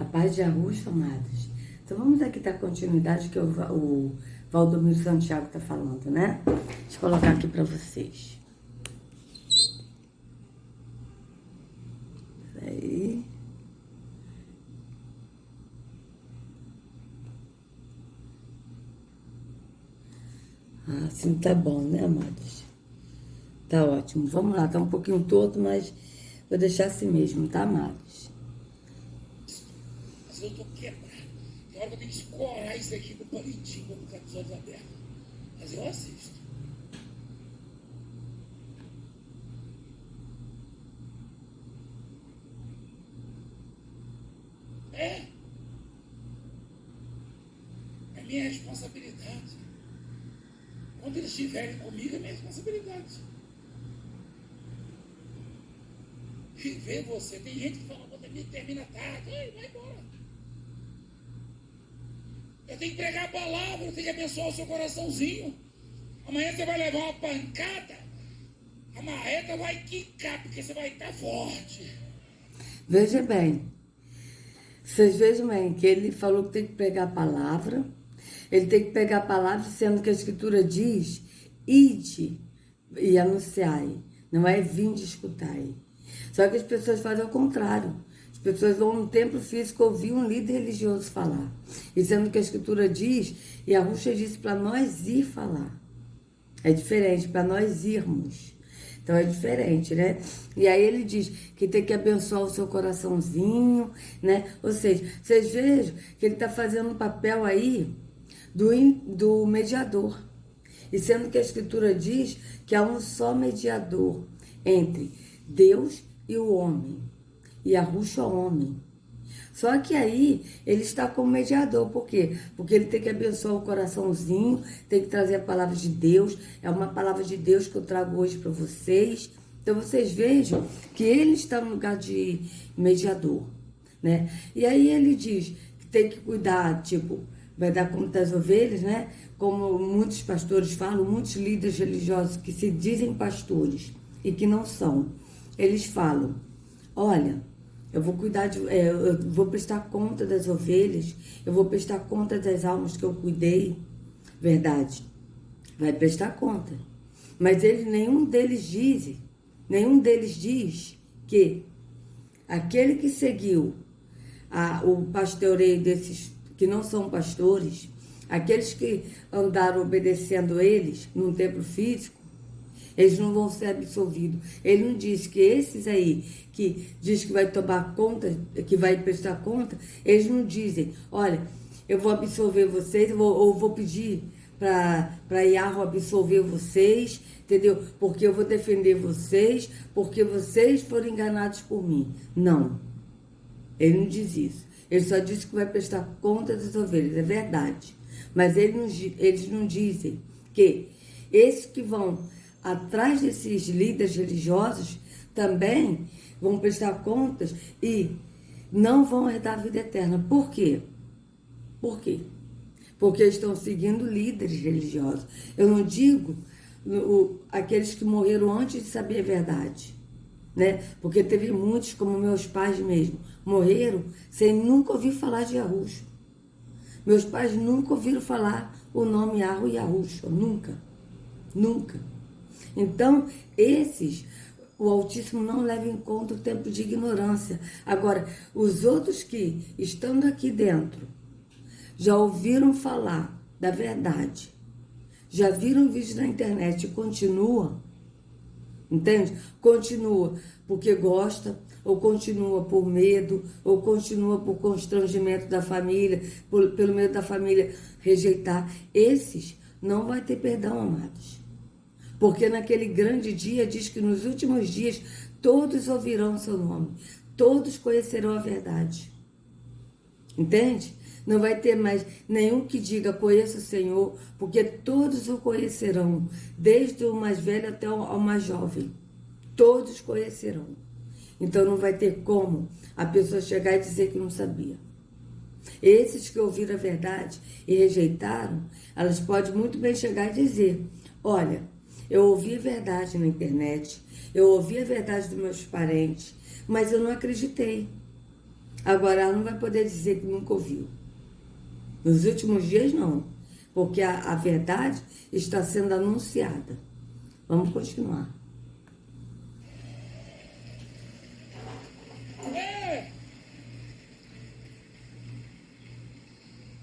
A paz de Arrucho, amados. Então vamos aqui dar continuidade que o Valdomiro Santiago está falando, né? Deixa eu colocar aqui para vocês. Aí. Assim tá bom, né, amados? Tá ótimo. Vamos lá, tá um pouquinho torto, mas vou deixar assim mesmo, tá, amados? Mas eu tô quebrado. Tem hora que eu tenho que escorar isso aqui com o palitinho quando ficar com os olhos abertos. Mas eu assisto. É minha responsabilidade. Quando eles estiverem comigo, é minha responsabilidade. E ver você. Tem gente que fala, quando termina tarde, ai, vai embora. Eu tenho que pregar a palavra, eu tenho que abençoar o seu coraçãozinho. Amanhã você vai levar uma pancada, a marreta vai quicar, porque você vai estar forte. Veja bem, vocês vejam bem que ele falou que tem que pregar a palavra. Ele tem que pegar a palavra, sendo que a Escritura diz, ide e anunciai, não é vinde escutai. Só que as pessoas fazem ao contrário. As pessoas vão no templo físico ouvir um líder religioso falar. E sendo que a Escritura diz, e a Ruxa disse para nós ir falar. É diferente, para nós irmos. Então é diferente, né? E aí ele diz que tem que abençoar o seu coraçãozinho, né? Ou seja, vocês vejam que ele está fazendo um papel aí do mediador. E sendo que a Escritura diz que há um só mediador entre Deus e o homem. E a Ruxa é o homem. Só que aí ele está como mediador. Por quê? Porque ele tem que abençoar o coraçãozinho, tem que trazer a palavra de Deus. É uma palavra de Deus que eu trago hoje para vocês. Então vocês vejam que ele está no lugar de mediador, né? E aí ele diz que tem que cuidar, tipo, vai dar conta das ovelhas, né? Como muitos pastores falam, muitos líderes religiosos que se dizem pastores e que não são. Eles falam, olha, eu vou cuidar eu vou prestar conta das ovelhas, eu vou prestar conta das almas que eu cuidei. Verdade, vai prestar conta. Mas nenhum deles diz que aquele que seguiu o pastoreio desses que não são pastores, aqueles que andaram obedecendo eles num templo físico, eles não vão ser absolvidos. Ele não diz que esses aí, que diz que vai tomar conta, que vai prestar conta, eles não dizem, olha, eu vou absolver vocês, ou vou pedir para Yahweh absolver vocês, entendeu? Porque eu vou defender vocês, porque vocês foram enganados por mim. Não, ele não diz isso. Ele só diz que vai prestar conta das ovelhas, é verdade. Mas eles não dizem que esses que vão atrás desses líderes religiosos também vão prestar contas e não vão herdar a vida eterna. Por quê? Por quê? Porque estão seguindo líderes religiosos. Eu não digo aqueles que morreram antes de saber a verdade, né? Porque teve muitos, como meus pais mesmo, morreram sem nunca ouvir falar de Arrucho. Meus pais nunca ouviram falar o nome Yahweh e Arrucho, nunca, nunca. Então, o Altíssimo não leva em conta o tempo de ignorância. Agora, os outros que, estando aqui dentro, já ouviram falar da verdade, já viram vídeo na internet e continuam, entende? Continua porque gosta, ou continua por medo, ou continua por constrangimento da família, pelo medo da família rejeitar. Esses não vai ter perdão, amados. Porque naquele grande dia diz que nos últimos dias todos ouvirão o seu nome, todos conhecerão a verdade. Entende? Não vai ter mais nenhum que diga conheça o Senhor, porque todos o conhecerão, desde o mais velho até o mais jovem. Todos conhecerão. Então não vai ter como a pessoa chegar e dizer que não sabia. Esses que ouviram a verdade e rejeitaram, elas podem muito bem chegar e dizer, olha, eu ouvi a verdade na internet, eu ouvi a verdade dos meus parentes, mas eu não acreditei. Agora ela não vai poder dizer que nunca ouviu. Nos últimos dias, não. Porque a verdade está sendo anunciada. Vamos continuar.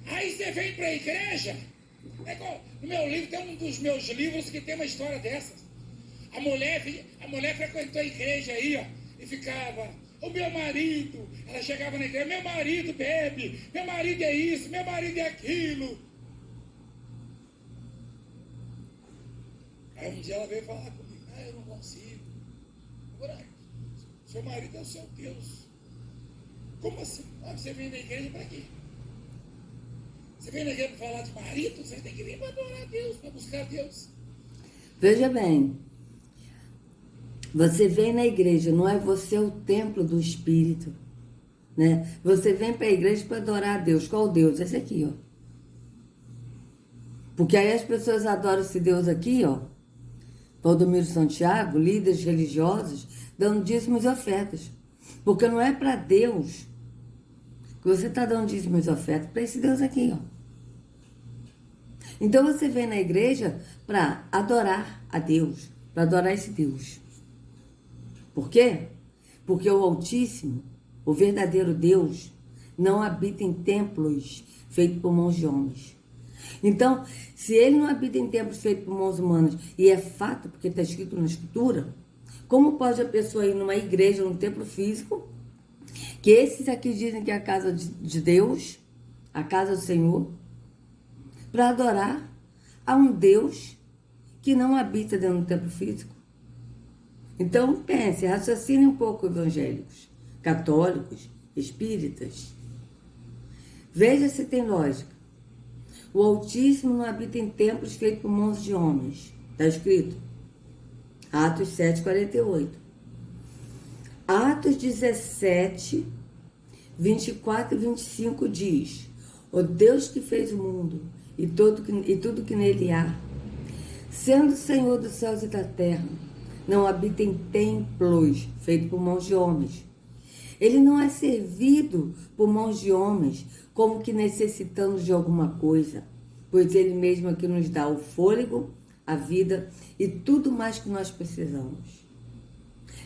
Aí você vem para a igreja. No meu livro, tem um dos meus livros que tem uma história dessas. A mulher frequentou a igreja aí, ó, e ficava, o meu marido, ela chegava na igreja, meu marido bebe, meu marido é isso, meu marido é aquilo. Aí um dia ela veio falar comigo, eu não consigo. Agora, seu marido é o seu Deus. Como assim? Você vem na igreja para quê? Você vem na igreja para falar de marido? Você tem que vir para adorar a Deus, para buscar a Deus. Veja bem, você vem na igreja, não é você o templo do Espírito, né? Você vem para a igreja para adorar a Deus. Qual Deus? Esse aqui, ó. Porque aí as pessoas adoram esse Deus aqui, ó. Valdomiro Santiago, líderes religiosos, dando dízimos e ofertas. Porque não é para Deus que você está dando dízimos e ofertas, para esse Deus aqui, ó. Então você vem na igreja para adorar a Deus, para adorar esse Deus. Por quê? Porque o Altíssimo, o verdadeiro Deus, não habita em templos feitos por mãos de homens. Então, se ele não habita em templos feitos por mãos humanas, e é fato, porque está escrito na Escritura, como pode a pessoa ir numa igreja, num templo físico, que esses aqui dizem que é a casa de Deus, a casa do Senhor, para adorar a um Deus que não habita dentro do templo físico? Então, pense, raciocine um pouco, evangélicos, católicos, espíritas. Veja se tem lógica. O Altíssimo não habita em templos feitos por mãos de homens. Está escrito. Atos 7:48. Atos 17, 24 e 25 diz: o Deus que fez o mundo e tudo que nele há, sendo Senhor dos céus e da terra, não habita em templos feitos por mãos de homens. Ele não é servido por mãos de homens como que necessitamos de alguma coisa, pois ele mesmo é que nos dá o fôlego, a vida e tudo mais que nós precisamos.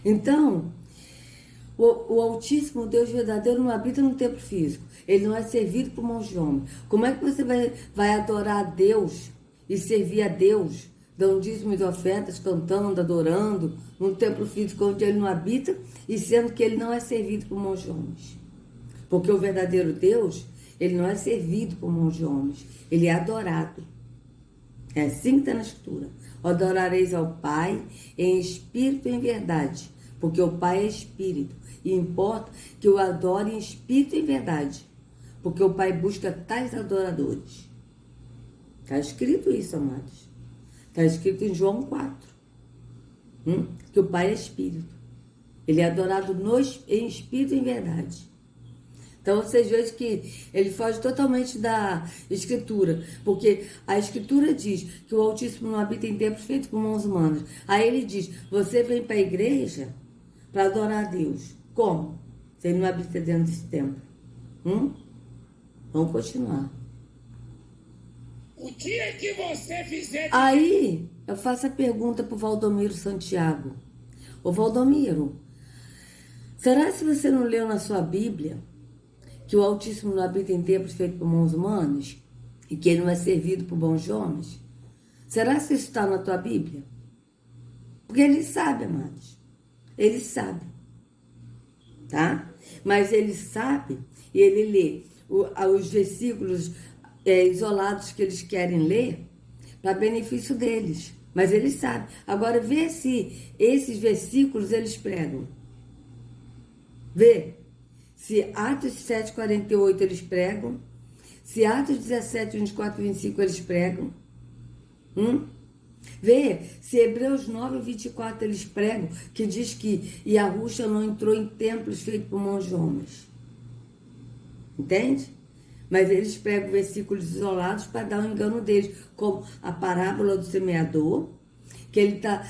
Então, o Altíssimo Deus verdadeiro não habita no templo físico. Ele não é servido por mãos de homens. Como é que você vai adorar a Deus e servir a Deus, dando dízimos e ofertas, cantando, adorando, num templo físico onde ele não habita, e sendo que ele não é servido por mãos de homens? Porque o verdadeiro Deus, ele não é servido por mãos de homens, ele é adorado. É assim que está na Escritura. Adorareis ao Pai em espírito e em verdade, porque o Pai é espírito, e importa que o adore em espírito e em verdade, porque o Pai busca tais adoradores. Está escrito isso, amados. Está escrito em João 4, que o Pai é espírito. Ele é adorado em espírito e em verdade. Então, vocês veem que ele foge totalmente da Escritura, porque a Escritura diz que o Altíssimo não habita em templos feitos por mãos humanas. Aí ele diz, você vem para a igreja para adorar a Deus. Como? Se ele não habita dentro desse templo. Vamos continuar. O dia que você fizer... Aí, eu faço a pergunta para o Valdomiro Santiago. Ô Valdomiro, será que você não leu na sua Bíblia que o Altíssimo não habita em templos feitos por mãos humanas e que ele não é servido por bons homens? Será que isso está na tua Bíblia? Porque ele sabe, amados. Ele sabe. Tá? Mas ele sabe e ele lê os versículos isolados que eles querem ler para benefício deles. Mas ele sabe. Agora, vê se esses versículos eles pregam. Vê. Se Atos 7:48 eles pregam. Se Atos 17, 24 e 25 eles pregam. Vê se Hebreus 9, 24 eles pregam, que diz que Yahushua não entrou em templos feitos por mãos de homens. Entende? Mas eles pregam versículos isolados para dar um engano deles, como a parábola do semeador Que ele está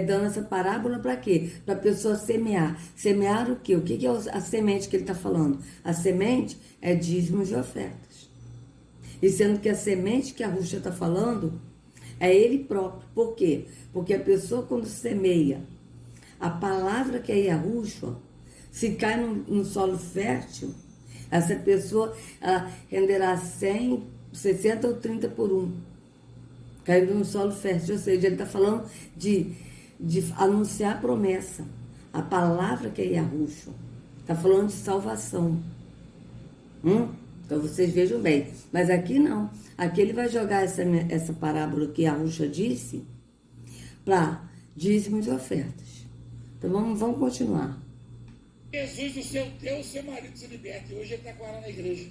dando essa parábola para quê? Para a pessoa semear. Semear o quê? O que é a semente que ele está falando? A semente é dízimos e ofertas. E sendo que a semente que a Ruxa está falando é ele próprio. Por quê? Porque a pessoa quando semeia a palavra que é Yahushua, se cai no solo fértil, essa pessoa renderá 100, 60 ou 30 por 1. Caindo no solo fértil. Ou seja, ele está falando de anunciar a promessa. A palavra que é Yahushua. Está falando de salvação. Então vocês vejam bem. Mas aqui não. Aqui ele vai jogar essa parábola que Yahushua disse para dízimos e ofertas. Então vamos continuar. Jesus, o seu Deus, seu marido se liberta. E hoje ele está com ela na igreja.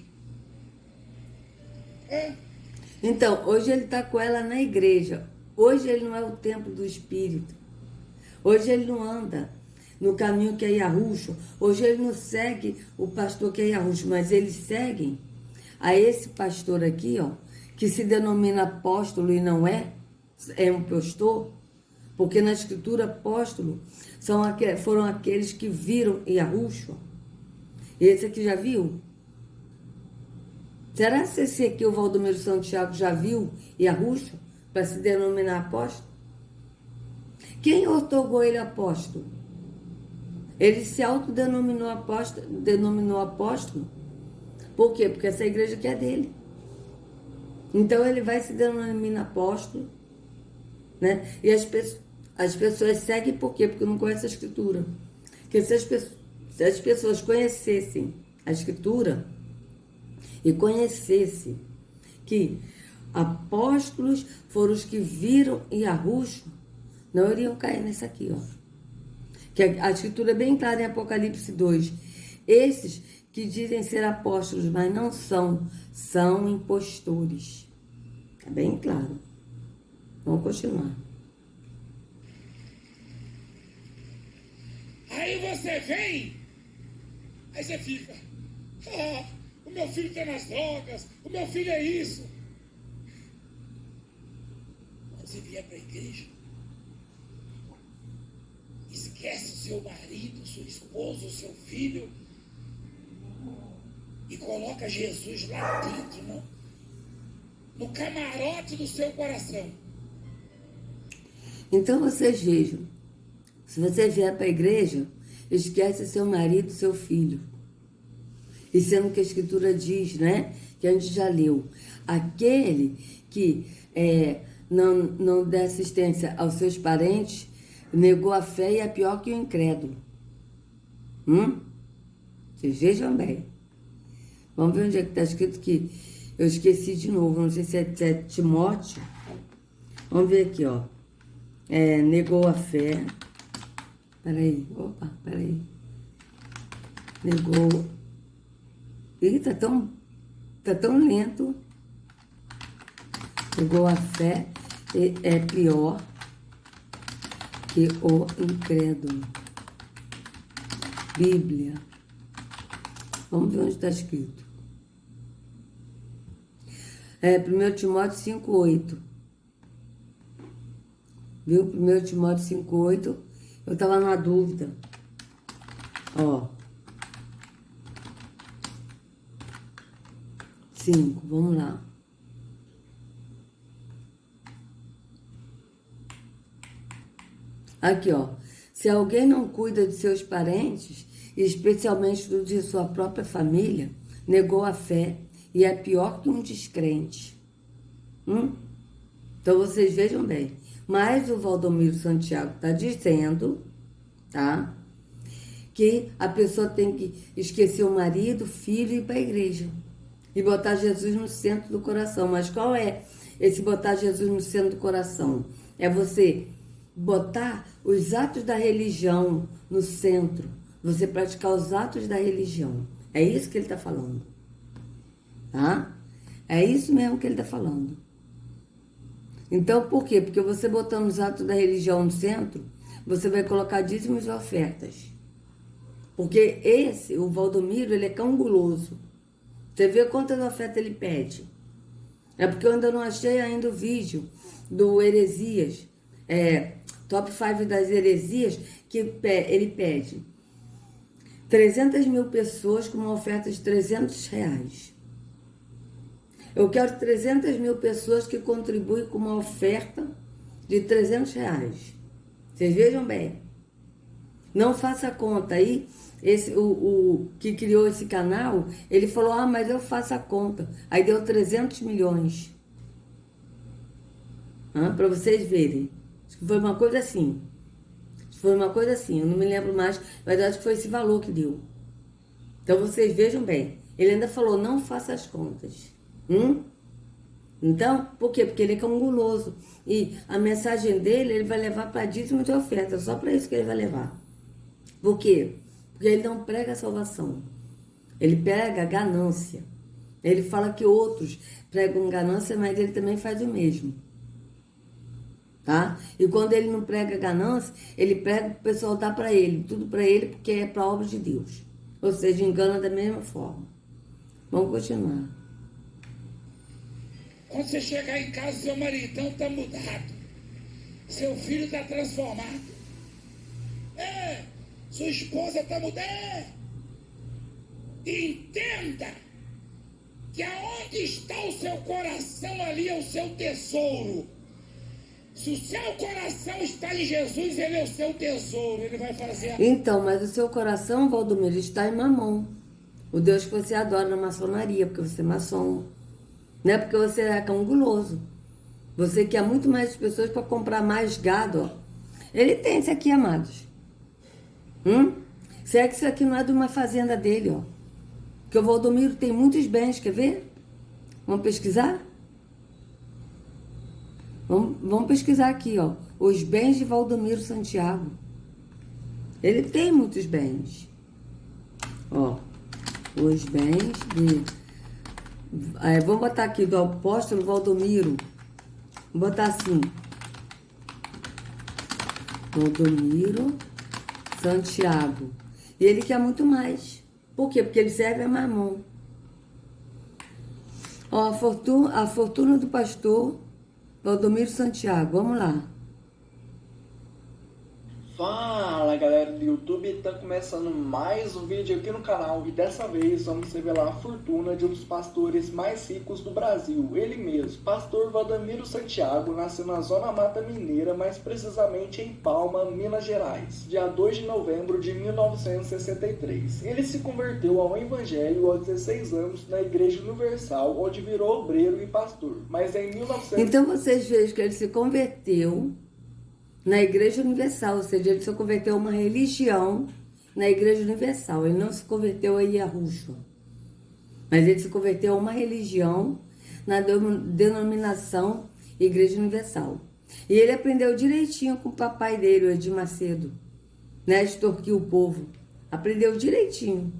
Então, hoje ele está com ela na igreja. Hoje ele não é o templo do Espírito. Hoje ele não anda no caminho que é Yahushua. Hoje ele não segue o pastor que é Yahushua, mas eles seguem a esse pastor aqui, ó, que se denomina apóstolo e não é um pastor, porque na escritura apóstolo foram aqueles que viram Yahushua. Esse aqui já viu? Será que esse aqui, o Valdomiro Santiago, já viu Yahushua para se denominar apóstolo? Quem otorgou ele apóstolo? Ele se autodenominou apóstolo. Por quê? Porque essa igreja aqui é dele. Então ele vai se denominar apóstolo, né? E as pessoas seguem por quê? Porque não conhecem a escritura. Porque se as pessoas conhecessem a escritura e conhecessem que apóstolos foram os que viram Yahushua, não iriam cair nesse aqui, ó. Que a escritura é bem clara em Apocalipse 2. Esses que dizem ser apóstolos, mas não são impostores. É bem claro. Vamos continuar. Aí você vem, aí você fica, o meu filho está nas drogas, o meu filho é isso. Quando você vier para a igreja, esquece o seu marido, sua esposa, o seu filho, e coloca Jesus lá dentro, no camarote do seu coração. Então vocês vejam, se você vier para a igreja, esquece seu marido, seu filho. E sendo que a escritura diz, né, que a gente já leu, aquele que não der assistência aos seus parentes, negou a fé e é pior que o incrédulo. Vocês vejam bem. Vamos ver onde é que está escrito que eu esqueci de novo, não sei se é Timóteo. Vamos ver aqui, ó. Negou a fé. Peraí. Negou. Ih, tá tão lento. Negou a fé e é pior que o incrédulo. Bíblia. Vamos ver onde está escrito. 1 Timóteo 5,8. Viu? 1 Timóteo 5,8. Eu estava na dúvida. Ó. 5. Vamos lá. Aqui, ó. Se alguém não cuida de seus parentes, especialmente do de sua própria família, negou a fé e é pior que um descrente. Então vocês vejam bem. Mas o Valdomiro Santiago está dizendo, tá? Que a pessoa tem que esquecer o marido, o filho e ir para a igreja. E botar Jesus no centro do coração. Mas qual é esse botar Jesus no centro do coração? É você botar os atos da religião no centro. Você praticar os atos da religião. É isso que ele está falando. Tá? É isso mesmo que ele está falando. Então, por quê? Porque você botando os atos da religião no centro, você vai colocar dízimos e ofertas. Porque o Valdomiro, ele é canguloso. Você vê quantas ofertas ele pede. É porque eu ainda não achei ainda o vídeo do Heresias, top 5 das heresias, que ele pede 300 mil pessoas com uma oferta de R$300. Eu quero 300 mil pessoas que contribuem com uma oferta de R$300. Vocês vejam bem. Não faça conta aí. O que criou esse canal, ele falou, mas eu faço a conta. Aí deu 300 milhões. Para vocês verem. Acho que foi uma coisa assim. Eu não me lembro mais, mas acho que foi esse valor que deu. Então vocês vejam bem. Ele ainda falou, não faça as contas. Então, por quê? Porque ele é guloso. E a mensagem dele, ele vai levar para dízimo de oferta. Só para isso que ele vai levar. Por quê? Porque ele não prega a salvação. Ele prega a ganância. Ele fala que outros pregam ganância, mas ele também faz o mesmo. Tá? E quando ele não prega ganância, ele prega o pessoal dar para ele. Tudo para ele, porque é para a obra de Deus. Ou seja, engana da mesma forma. Vamos continuar. Quando você chegar em casa, seu maridão está mudado. Seu filho está transformado. Sua esposa está mudada. Entenda que aonde está o seu coração, ali é o seu tesouro. Se o seu coração está em Jesus, ele é o seu tesouro. Ele vai fazer... Então, mas o seu coração, Valdomiro, está em Mamon. O Deus que você adora na maçonaria, porque você é maçom. Não é porque você é guloso. Você quer muito mais pessoas para comprar mais gado, ó. Ele tem isso aqui, amados. Se é que isso aqui não é de uma fazenda dele, ó. Porque o Valdomiro tem muitos bens, quer ver? Vamos pesquisar? Vamos pesquisar aqui, ó. Os bens de Valdomiro Santiago. Ele tem muitos bens. Ó. Os bens de... vamos botar aqui do apóstolo Valdomiro. Vou botar assim. Valdomiro Santiago. E ele quer muito mais. Por quê? Porque ele serve a Mamon. Ó, a fortuna do pastor Valdomiro Santiago. Vamos lá. Fala galera do YouTube, tá começando mais um vídeo aqui no canal e dessa vez vamos revelar a fortuna de um dos pastores mais ricos do Brasil, ele mesmo, pastor Valdomiro Santiago, nasceu na Zona Mata Mineira, mais precisamente em Palma, Minas Gerais, dia 2 de novembro de 1963. Ele se converteu ao Evangelho aos 16 anos na Igreja Universal, onde virou obreiro e pastor, mas em 1900... Então vocês vejam que ele se converteu na Igreja Universal, ou seja, ele se converteu a uma religião na Igreja Universal. Ele não se converteu a Yahushua, mas ele se converteu a uma religião na denominação Igreja Universal. E ele aprendeu direitinho com o papai dele, o Edir Macedo, né? Extorquir o povo. Aprendeu direitinho.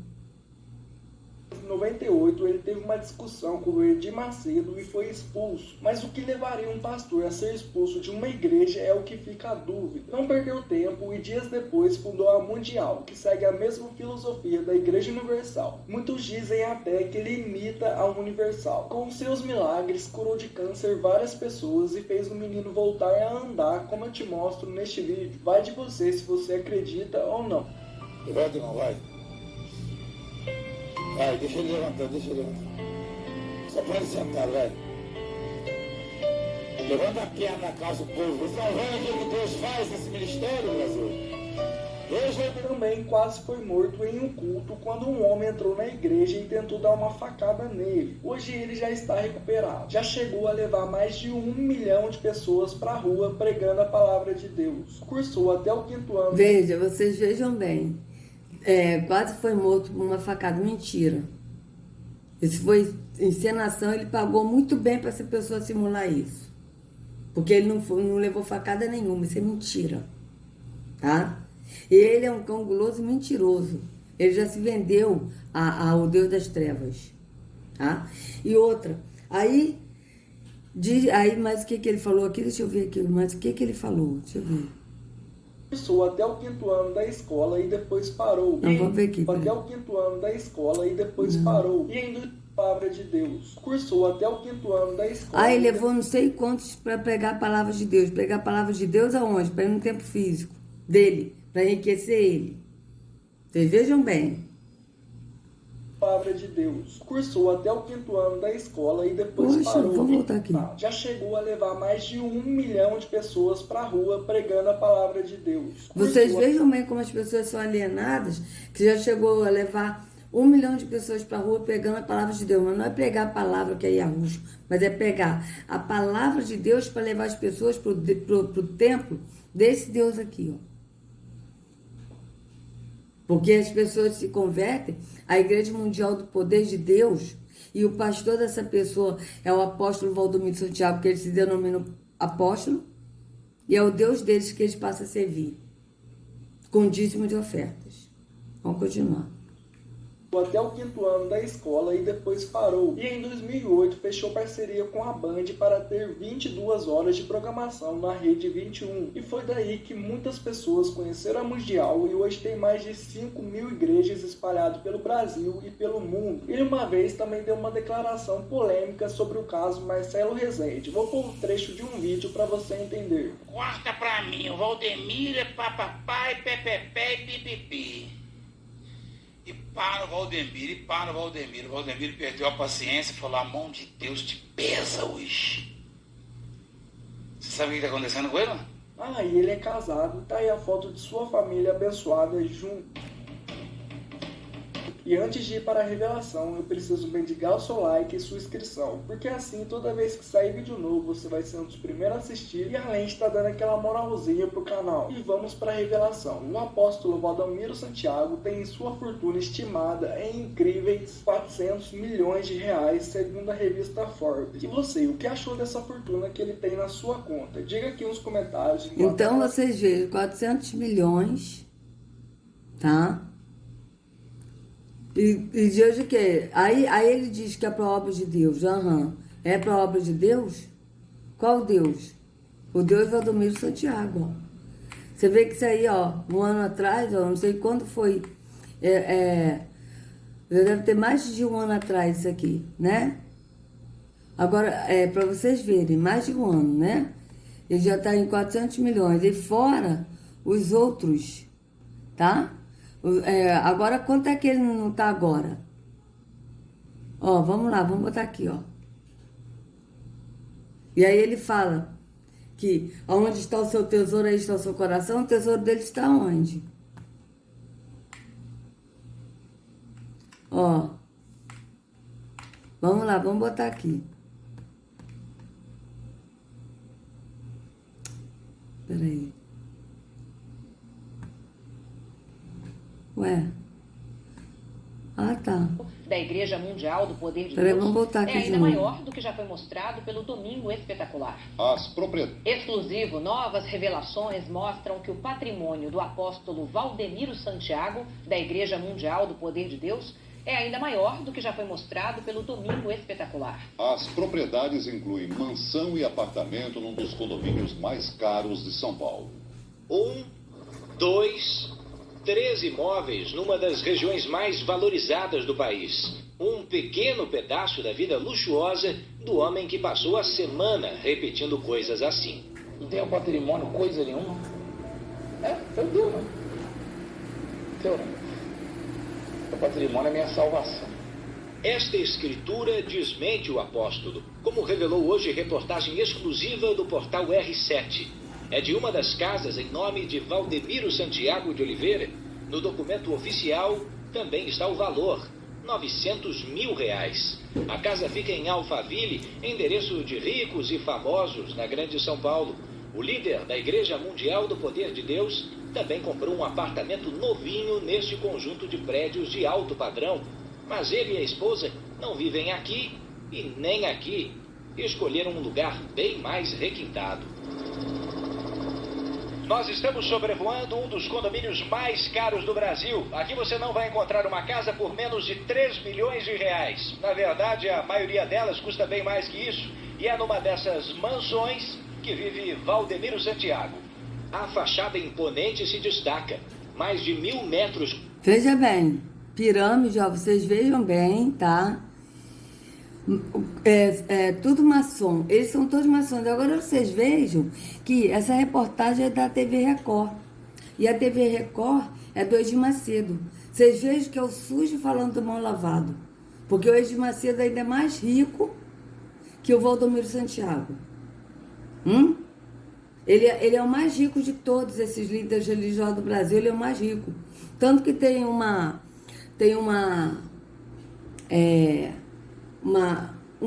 Em 98, ele teve uma discussão com o Edir Macedo e foi expulso. Mas o que levaria um pastor a ser expulso de uma igreja é o que fica a dúvida. Não perdeu tempo e dias depois fundou a Mundial, que segue a mesma filosofia da Igreja Universal. Muitos dizem até que ele imita a Universal. Com seus milagres, curou de câncer várias pessoas e fez o menino voltar a andar, como eu te mostro neste vídeo. Vai de você se você acredita ou não. Levanta, não vai. Vai, deixa ele levantar. Só pode sentar, velho. Levanta a perna na casa do povo. Vocês estão vendo aquilo que Deus faz nesse ministério, Brasil? Ele também quase foi morto em um culto quando um homem entrou na igreja e tentou dar uma facada nele. Hoje ele já está recuperado. Já chegou a levar mais de 1 milhão de pessoas para a rua pregando a palavra de Deus. Cursou até o 5º ano. Veja, vocês vejam bem. Quase foi morto por uma facada. Mentira. Isso foi encenação, ele pagou muito bem para essa pessoa simular isso. Porque ele não levou facada nenhuma, isso é mentira. Tá? E ele é um cão guloso e mentiroso. Ele já se vendeu ao Deus das Trevas. Tá? E outra, aí, mas o que ele falou aqui? Deixa eu ver aqui, mas o que ele falou? Deixa eu ver. Cursou até o 5º ano da escola e depois parou. Não, vamos ver aqui. Até o 5º ano da escola e depois parou. E ainda a palavra de Deus. Cursou até o 5º ano da escola. Aí levou não sei quantos para pegar a palavra de Deus. Pegar a palavra de Deus aonde? Para ir no tempo físico dele, para enriquecer ele. Vocês vejam bem. Palavra de Deus. Cursou até o 5º ano da escola e depois Poxa, parou. vou voltar aqui. Já chegou a levar mais de 1 milhão de pessoas para a rua pregando a palavra de Deus. Vocês vejam bem como as pessoas são alienadas, que já chegou a levar 1 milhão de pessoas para a rua pegando a palavra de Deus. Mas não é pregar a palavra que é Yahusha, mas é pegar a palavra de Deus para levar as pessoas para o templo desse Deus aqui, ó. Porque as pessoas se convertem à Igreja Mundial do Poder de Deus e o pastor dessa pessoa é o apóstolo Valdomiro Santiago, que ele se denomina apóstolo, e é o Deus deles que eles passam a servir, com dízimo de ofertas. Vamos continuar. Até o 5º ano da escola e depois parou. E em 2008 fechou parceria com a Band para ter 22 horas de programação na Rede 21. E foi daí que muitas pessoas conheceram a Mundial e hoje tem mais de 5.000 igrejas espalhadas pelo Brasil e pelo mundo. Ele uma vez também deu uma declaração polêmica sobre o caso Marcelo Rezende. Vou pôr um trecho de um vídeo para você entender. Corta pra mim, o Valdemiro é papapá e pepepé e pipipi. E para o Valdemiro. O Valdemiro perdeu a paciência e falou: a mão de Deus te pesa hoje. Você sabe o que está acontecendo com ele? E ele é casado, tá aí a foto de sua família abençoada junto. E antes de ir para a revelação, eu preciso mendigar o seu like e sua inscrição, porque assim, toda vez que sair vídeo novo, você vai ser um dos primeiros a assistir e além de estar dando aquela moralzinha pro canal. E vamos para a revelação. O apóstolo Valdomiro Santiago tem sua fortuna estimada em incríveis 400 milhões de reais, segundo a revista Forbes. E você, o que achou dessa fortuna que ele tem na sua conta? Diga aqui nos comentários. Então vocês vejam, 400 milhões, tá? E Deus o quê? Aí ele diz que é para a obra de Deus. É para a obra de Deus? Qual Deus? O Deus Valdomiro Santiago, ó. Você vê que isso aí, ó, um ano atrás, ó, não sei quando foi, já deve ter mais de um ano atrás isso aqui, né? Agora, para vocês verem, mais de um ano, né? Ele já está em 400 milhões. E fora os outros, tá? Agora, quanto é que ele não está agora? Ó, vamos lá, vamos botar aqui, ó. E aí ele fala que onde está o seu tesouro, aí está o seu coração. O tesouro dele está onde? Ó. Vamos lá, vamos botar aqui. Peraí. Ué. Tá. Da Igreja Mundial do Poder de Peraí, Deus vamos voltar aqui é de ainda novo. maior do que já foi mostrado pelo Domingo Espetacular. As propriedades. Exclusivo, novas revelações mostram que o patrimônio do apóstolo Valdemiro Santiago, da Igreja Mundial do Poder de Deus, é ainda maior do que já foi mostrado pelo Domingo Espetacular. As propriedades incluem mansão e apartamento num dos condomínios mais caros de São Paulo. 1, 2, 3 imóveis numa das regiões mais valorizadas do país. Um pequeno pedaço da vida luxuosa do homem que passou a semana repetindo coisas assim. Não tem um patrimônio, coisa nenhuma. Perdeu, não. Teu não. O patrimônio é minha salvação. Esta escritura desmente o apóstolo, como revelou hoje reportagem exclusiva do portal R7. É de uma das casas em nome de Valdemiro Santiago de Oliveira. No documento oficial também está o valor, R$900 mil. A casa fica em Alphaville, endereço de ricos e famosos na Grande São Paulo. O líder da Igreja Mundial do Poder de Deus também comprou um apartamento novinho neste conjunto de prédios de alto padrão. Mas ele e a esposa não vivem aqui e nem aqui. Escolheram um lugar bem mais requintado. Nós estamos sobrevoando um dos condomínios mais caros do Brasil. Aqui você não vai encontrar uma casa por menos de R$3 milhões. Na verdade, a maioria delas custa bem mais que isso. E é numa dessas mansões que vive Valdemiro Santiago. a fachada imponente se destaca. Mais de 1.000 metros. Veja bem, pirâmide, ó, vocês vejam bem, tá? Tudo maçom. Eles são todos maçons. Agora vocês vejam que essa reportagem é da TV Record. E a TV Record é do Edir Macedo. Vocês vejam que é o sujo falando do mal lavado. Porque o Edir Macedo ainda é mais rico que o Valdomiro Santiago. Ele é o mais rico de todos esses líderes religiosos do Brasil. Ele é o mais rico. Tanto que tem um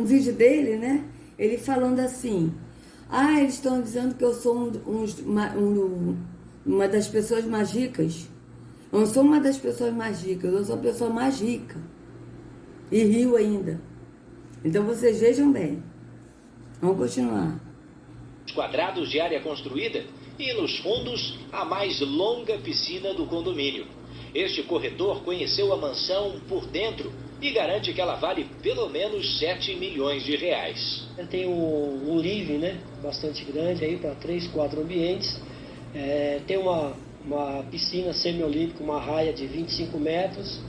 vídeo dele, né? Ele falando assim: eles estão dizendo que eu sou uma das pessoas mais ricas. Eu não sou uma das pessoas mais ricas, eu sou a pessoa mais rica. E rio ainda. Então vocês vejam bem. Vamos continuar. Quadrados de área construída e nos fundos a mais longa piscina do condomínio. Este corretor conheceu a mansão por dentro e garante que ela vale pelo menos 7 milhões de reais. Tem um living, né, bastante grande aí para 3, 4 ambientes. Tem uma piscina semiolímpica, uma raia de 25 metros.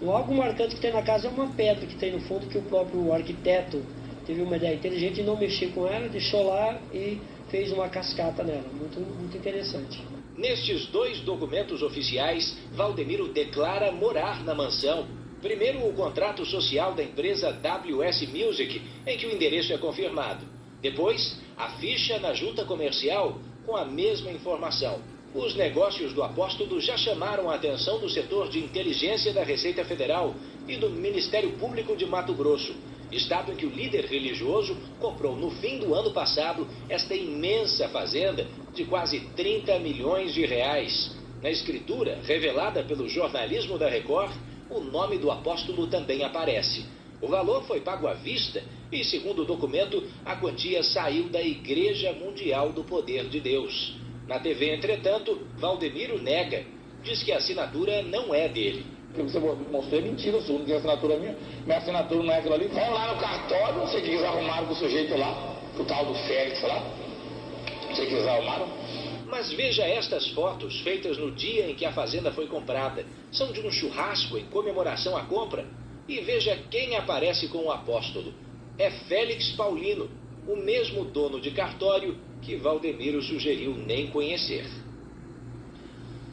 Algo marcante que tem na casa é uma pedra que tem no fundo, que o próprio arquiteto teve uma ideia inteligente de não mexer com ela, deixou lá e fez uma cascata nela. Muito, muito interessante. Nestes 2 documentos oficiais, Valdemiro declara morar na mansão. Primeiro, o contrato social da empresa WS Music, em que o endereço é confirmado. Depois, a ficha na junta comercial com a mesma informação. Os negócios do apóstolo já chamaram a atenção do setor de inteligência da Receita Federal e do Ministério Público de Mato Grosso, estado em que o líder religioso comprou no fim do ano passado esta imensa fazenda de quase 30 milhões de reais. Na escritura, revelada pelo jornalismo da Record, o nome do apóstolo também aparece. O valor foi pago à vista e, segundo o documento, a quantia saiu da Igreja Mundial do Poder de Deus. Na TV, entretanto, Valdemiro nega. Diz que a assinatura não é dele. O que você mostrou é mentira, não tem assinatura minha. Minha assinatura não é aquilo ali. Vão lá no cartório, não sei o que eles arrumaram com o sujeito lá, o tal do Félix lá. Não sei o que eles arrumaram. Mas veja estas fotos feitas no dia em que a fazenda foi comprada. São de um churrasco em comemoração à compra. E veja quem aparece com o apóstolo. É Félix Paulino, o mesmo dono de cartório que Valdemiro sugeriu nem conhecer.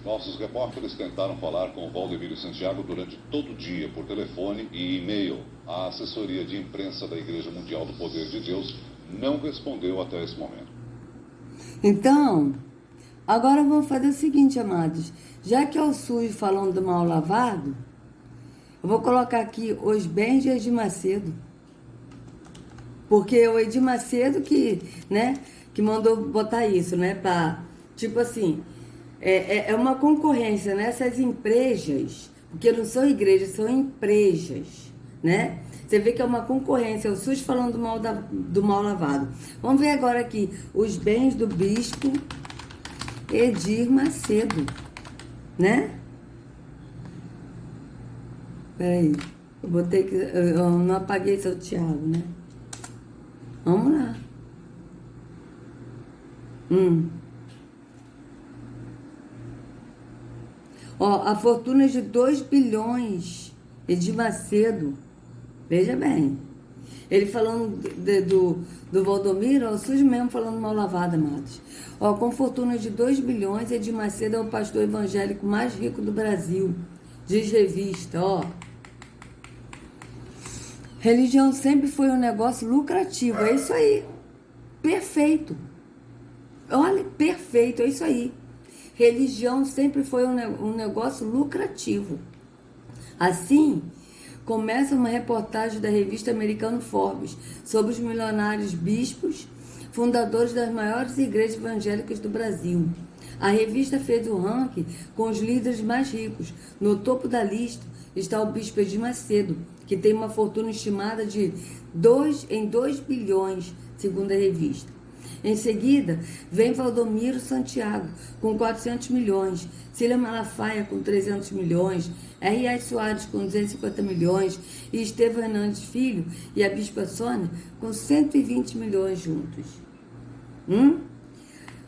Nossos repórteres tentaram falar com Valdemiro Santiago durante todo o dia, por telefone e e-mail. A assessoria de imprensa da Igreja Mundial do Poder de Deus não respondeu até esse momento. Então, agora vamos fazer o seguinte, amados. Já que é o sujo falando do mal lavado, eu vou colocar aqui os bens de Edir Macedo. Porque o Edir Macedo que mandou botar isso, né? Tipo assim, é uma concorrência, né? Essas empresas, porque não são igrejas, são empresas, né? Você vê que é uma concorrência, o SUS falando do mal lavado. Vamos ver agora aqui os bens do bispo Edir Macedo, né? Peraí, eu botei que eu não apaguei seu Tiago, né? Vamos lá. A fortuna de 2 bilhões, Edir Macedo. Veja bem. Ele falando do Valdomiro, o SUS mesmo falando mal lavado, amados. Com fortuna de 2 bilhões, Edir Macedo é o pastor evangélico mais rico do Brasil. Diz revista, Religião sempre foi um negócio lucrativo, é isso aí. Perfeito. Olha, perfeito, é isso aí. Religião sempre foi um negócio lucrativo. Assim, começa uma reportagem da revista americana Forbes sobre os milionários bispos, fundadores das maiores igrejas evangélicas do Brasil. A revista fez o ranking com os líderes mais ricos. No topo da lista está o bispo Edir Macedo, que tem uma fortuna estimada de 2 bilhões, segundo a revista. Em seguida, vem Valdomiro Santiago, com 400 milhões, Cília Malafaia, com 300 milhões, R.A. Soares, com 250 milhões, e Estevão Hernandes Filho e a Bispa Sônia, com 120 milhões juntos.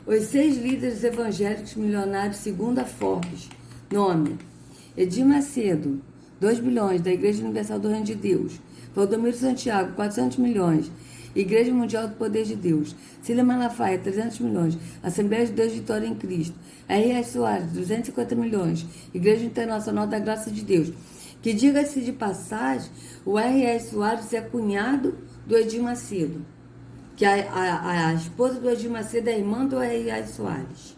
Os 6 líderes evangélicos milionários segundo a Forbes. Nome: Edir Macedo, 2 bilhões, da Igreja Universal do Reino de Deus. Valdomiro Santiago, 400 milhões, Igreja Mundial do Poder de Deus. Cília Malafaia, 300 milhões, Assembleia de Deus Vitória em Cristo. R.S. Soares, 250 milhões, Igreja Internacional da Graça de Deus. Que, diga-se de passagem, o R.S. Soares é cunhado do Edir Macedo. Que a esposa do Edir Macedo é irmã do R.S. Soares.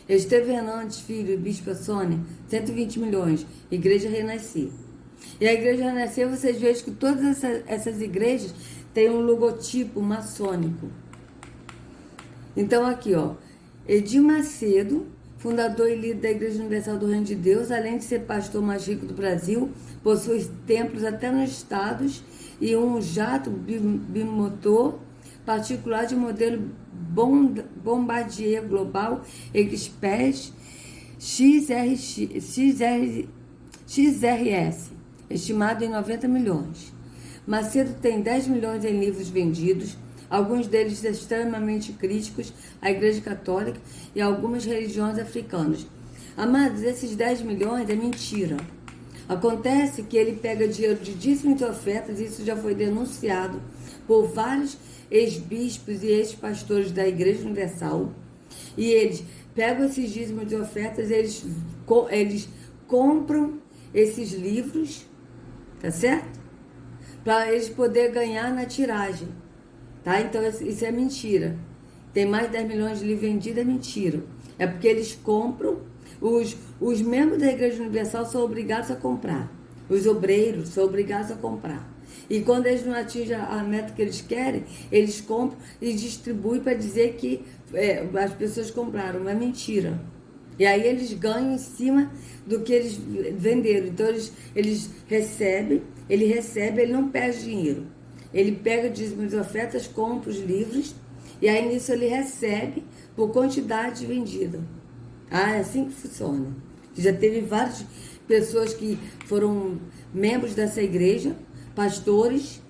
Esteve Hernandes Filho e Bispa Sônia, 120 milhões, Igreja Renascer. E a Igreja Renascer, vocês vejam que todas essas igrejas têm um logotipo maçônico. Então aqui, ó, Edir Macedo, fundador e líder da Igreja Universal do Reino de Deus, além de ser pastor mais rico do Brasil, possui templos até nos estados e um jato bimotor particular de modelo Bombardier Global Express XRS, estimado em 90 milhões. Macedo tem 10 milhões em livros vendidos, alguns deles extremamente críticos à Igreja Católica e a algumas religiões africanas. Amados, esses 10 milhões é mentira. Acontece que ele pega dinheiro de dízimos e ofertas, isso já foi denunciado por vários ex-bispos e ex-pastores da Igreja Universal, e eles pegam esses dízimos e ofertas, eles compram esses livros, tá certo? Para eles poderem ganhar na tiragem, tá? Então isso é mentira. Tem mais de 10 milhões de livros vendidos, é mentira. É porque eles compram, os membros da Igreja Universal são obrigados a comprar, os obreiros são obrigados a comprar. E quando eles não atingem a meta que eles querem, eles compram e distribuem para dizer que as pessoas compraram, mas é mentira. E aí eles ganham em cima do que eles venderam. Então ele recebe, ele não perde dinheiro. Ele pega dízimos e ofertas, compra os livros, e aí nisso ele recebe por quantidade vendida. É assim que funciona. Já teve várias pessoas que foram membros dessa igreja, pastores,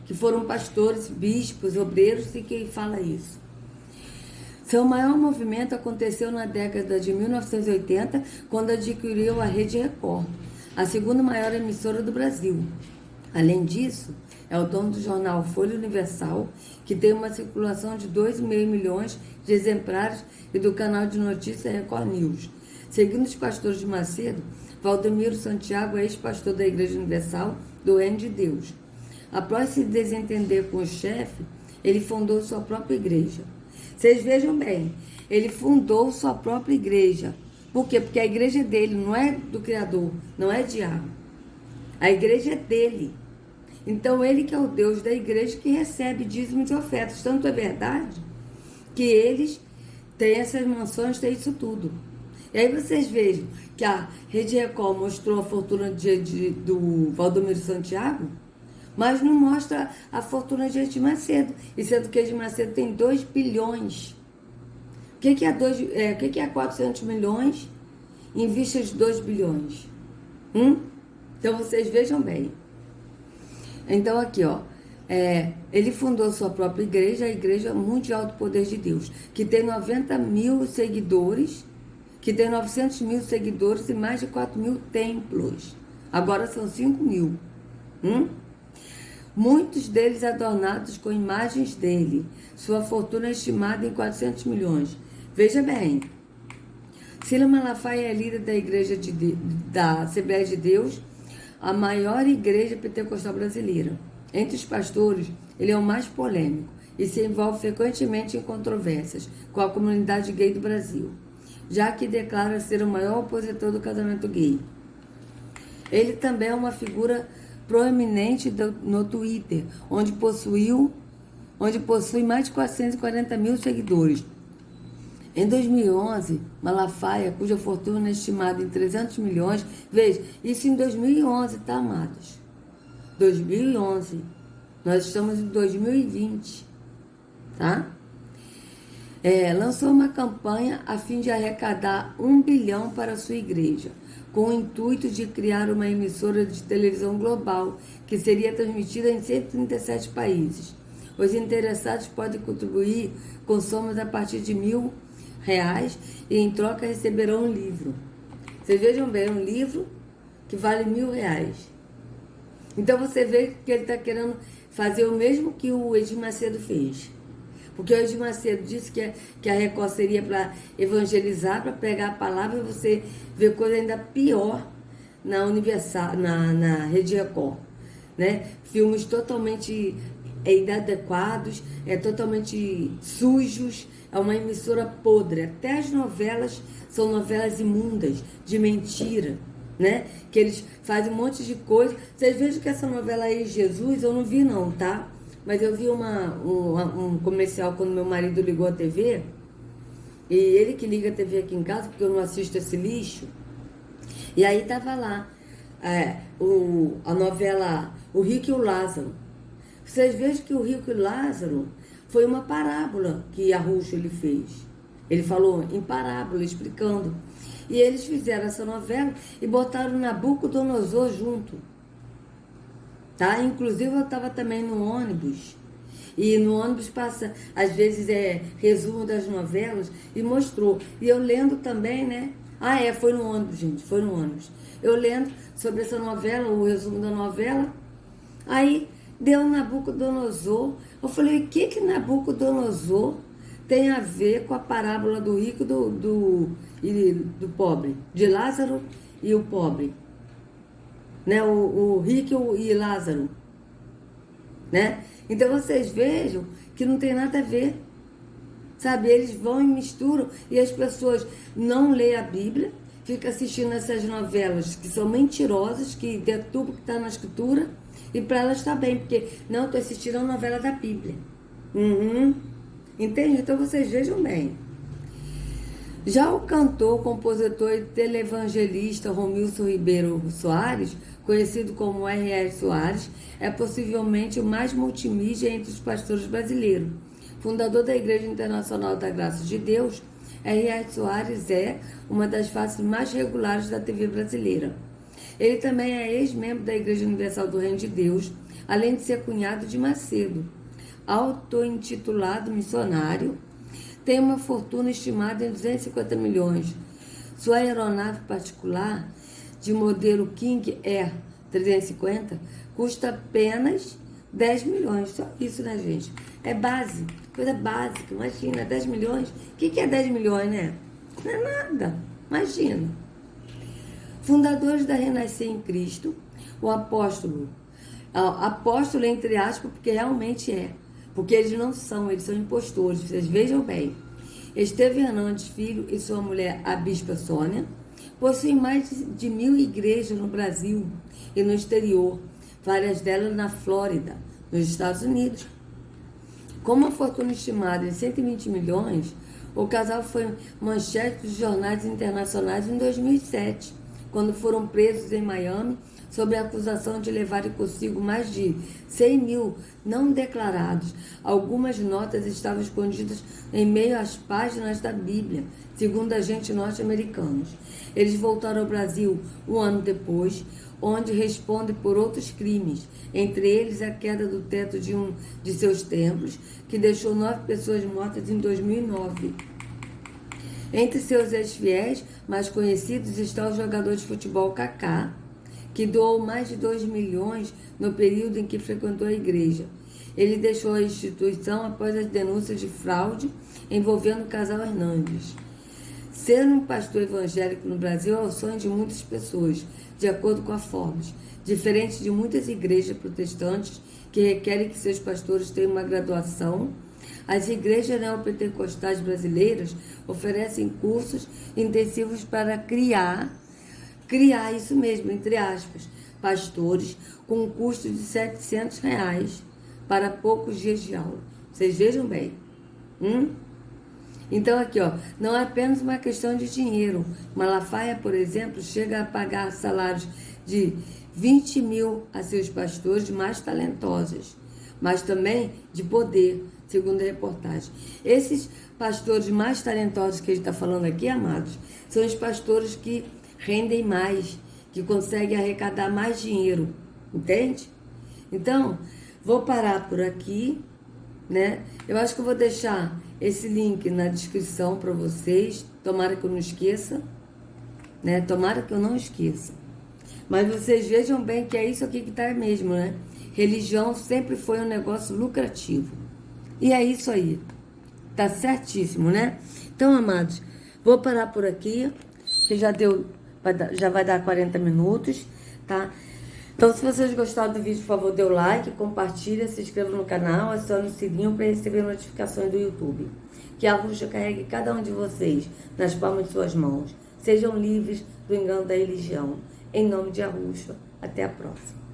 que foram pastores, bispos, obreiros, e quem fala isso. Seu maior movimento aconteceu na década de 1980, quando adquiriu a Rede Record, a segunda maior emissora do Brasil. Além disso, é o dono do jornal Folha Universal, que tem uma circulação de 2,5 milhões de exemplares, e do canal de notícias Record News. Segundo os pastores de Macedo, Valdomiro Santiago é ex-pastor da Igreja Universal do Reino de Deus. Após se desentender com o chefe, ele fundou sua própria igreja. Vocês vejam bem, ele fundou sua própria igreja. Por quê? Porque a igreja dele não é do Criador, não é diabo. A igreja é dele. Então ele que é o Deus da igreja que recebe dízimos e ofertas. Tanto é verdade que eles têm essas mansões, têm isso tudo. E aí vocês vejam que a Rede Record mostrou a fortuna do Valdomiro Santiago, mas não mostra a fortuna de Edir Macedo. E sendo que Edir Macedo tem 2 bilhões. O que é 400 milhões em vista de 2 bilhões? Então vocês vejam bem. Então aqui, ó, ele fundou sua própria igreja, a Igreja Mundial do Poder de Deus, que tem 90 mil seguidores, que tem 900 mil seguidores e mais de 4 mil templos. Agora são 5 mil. Muitos deles adornados com imagens dele. Sua fortuna é estimada em 400 milhões. Veja bem, Cília Malafaia é líder da Igreja da Assembleia de Deus, a maior igreja pentecostal brasileira. Entre os pastores, ele é o mais polêmico e se envolve frequentemente em controvérsias com a comunidade gay do Brasil, já que declara ser o maior opositor do casamento gay. Ele também é uma figura proeminente no Twitter, onde possui mais de 440 mil seguidores. Em 2011, Malafaia, cuja fortuna é estimada em 300 milhões, veja, isso em 2011, tá, amados? 2011. Nós estamos em 2020, tá? Lançou uma campanha a fim de arrecadar 1 bilhão para a sua igreja, com o intuito de criar uma emissora de televisão global, que seria transmitida em 137 países. Os interessados podem contribuir com somas a partir de R$ 1.000 e em troca receberão um livro. Vocês vejam bem, um livro que vale R$ 1.000. Então você vê que ele está querendo fazer o mesmo que o Edir Macedo fez. Porque o Edir Macedo disse que a Record seria para evangelizar, para pregar a palavra, e você vê coisa ainda pior na Universal, na Rede Record, né? Filmes totalmente inadequados, totalmente sujos, é uma emissora podre. Até as novelas são novelas imundas, de mentira, né? Que eles fazem um monte de coisa. Vocês vejam que essa novela aí, Jesus, eu não vi não, tá? Mas eu vi um comercial quando meu marido ligou a TV, e ele que liga a TV aqui em casa, porque eu não assisto esse lixo, e aí tava lá a novela O Rico e o Lázaro. Vocês vejam que o Rico e o Lázaro foi uma parábola que Arrucho ele fez. Ele falou em parábola, explicando. E eles fizeram essa novela e botaram Nabucodonosor junto. Tá? Inclusive eu estava também no ônibus. E no ônibus passa, às vezes, resumo das novelas e mostrou. E eu lendo também, né? Foi no ônibus, gente, foi no ônibus. Eu lendo sobre essa novela, o resumo da novela. Aí deu Nabucodonosor. Eu falei, o que Nabucodonosor tem a ver com a parábola do rico e do pobre? De Lázaro e o pobre. Né? O rico e Lázaro. Né? Então vocês vejam que não tem nada a ver. Sabe, eles vão e misturam e as pessoas não lêem a Bíblia, ficam assistindo essas novelas que são mentirosas, que detubam o que está na escritura, e para elas está bem, porque não, estou assistindo a novela da Bíblia. Entende? Então vocês vejam bem. Já o cantor, compositor e televangelista Romilson Ribeiro Soares, conhecido como R.R. Soares, é possivelmente o mais multimídia entre os pastores brasileiros. Fundador da Igreja Internacional da Graça de Deus, R.R. Soares é uma das faces mais regulares da TV brasileira. Ele também é ex-membro da Igreja Universal do Reino de Deus, além de ser cunhado de Macedo. Auto-intitulado missionário, tem uma fortuna estimada em 250 milhões. Sua aeronave particular, de modelo King Air 350, custa apenas 10 milhões. Só isso, né, gente? É base, coisa básica. Imagina, 10 milhões. O que é 10 milhões, né? Não é nada. Imagina. Fundadores da Renascer em Cristo, o apóstolo entre aspas, porque realmente é. Porque eles não são, eles são impostores. Vocês vejam bem. Estevão Hernandes Filho e sua mulher, a bispa Sônia, possuem mais de 1.000 igrejas no Brasil e no exterior, várias delas na Flórida, nos Estados Unidos. Com uma fortuna estimada em 120 milhões, o casal foi manchete dos jornais internacionais em 2007, quando foram presos em Miami sob a acusação de levarem consigo mais de 100 mil não declarados. Algumas notas estavam escondidas em meio às páginas da Bíblia, segundo agentes norte-americanos. Eles voltaram ao Brasil um ano depois, onde respondem por outros crimes, entre eles a queda do teto de um de seus templos, que deixou 9 pessoas mortas em 2009. Entre seus ex-fiéis mais conhecidos está o jogador de futebol Kaká, que doou mais de 2 milhões no período em que frequentou a igreja. Ele deixou a instituição após as denúncias de fraude envolvendo o casal Hernandes. Ser um pastor evangélico no Brasil é o sonho de muitas pessoas, de acordo com a Forbes, diferente de muitas igrejas protestantes que requerem que seus pastores tenham uma graduação. As igrejas neopentecostais brasileiras oferecem cursos intensivos para criar isso mesmo, entre aspas, pastores com um custo de R$700 para poucos dias de aula. Vocês vejam bem. Então aqui, não é apenas uma questão de dinheiro. Malafaia, por exemplo, chega a pagar salários de 20 mil a seus pastores mais talentosos, mas também de poder, segundo a reportagem. Esses pastores mais talentosos que ele está falando aqui, amados, são os pastores que rendem mais, que conseguem arrecadar mais dinheiro, entende? Então, vou parar por aqui, né? Eu acho que eu vou deixar esse link na descrição para vocês. Tomara que eu não esqueça, né? Tomara que eu não esqueça. Mas vocês vejam bem que é isso aqui que tá mesmo, né? Religião sempre foi um negócio lucrativo. E é isso aí. Tá certíssimo, né? Então, amados, vou parar por aqui, que já vai dar 40 minutos, tá? Então, se vocês gostaram do vídeo, por favor, dê o like, compartilha, se inscreva no canal, acione o sininho para receber notificações do YouTube. Que a Ruxa carregue cada um de vocês nas palmas de suas mãos. Sejam livres do engano da religião. Em nome de Arruxa. Até a próxima.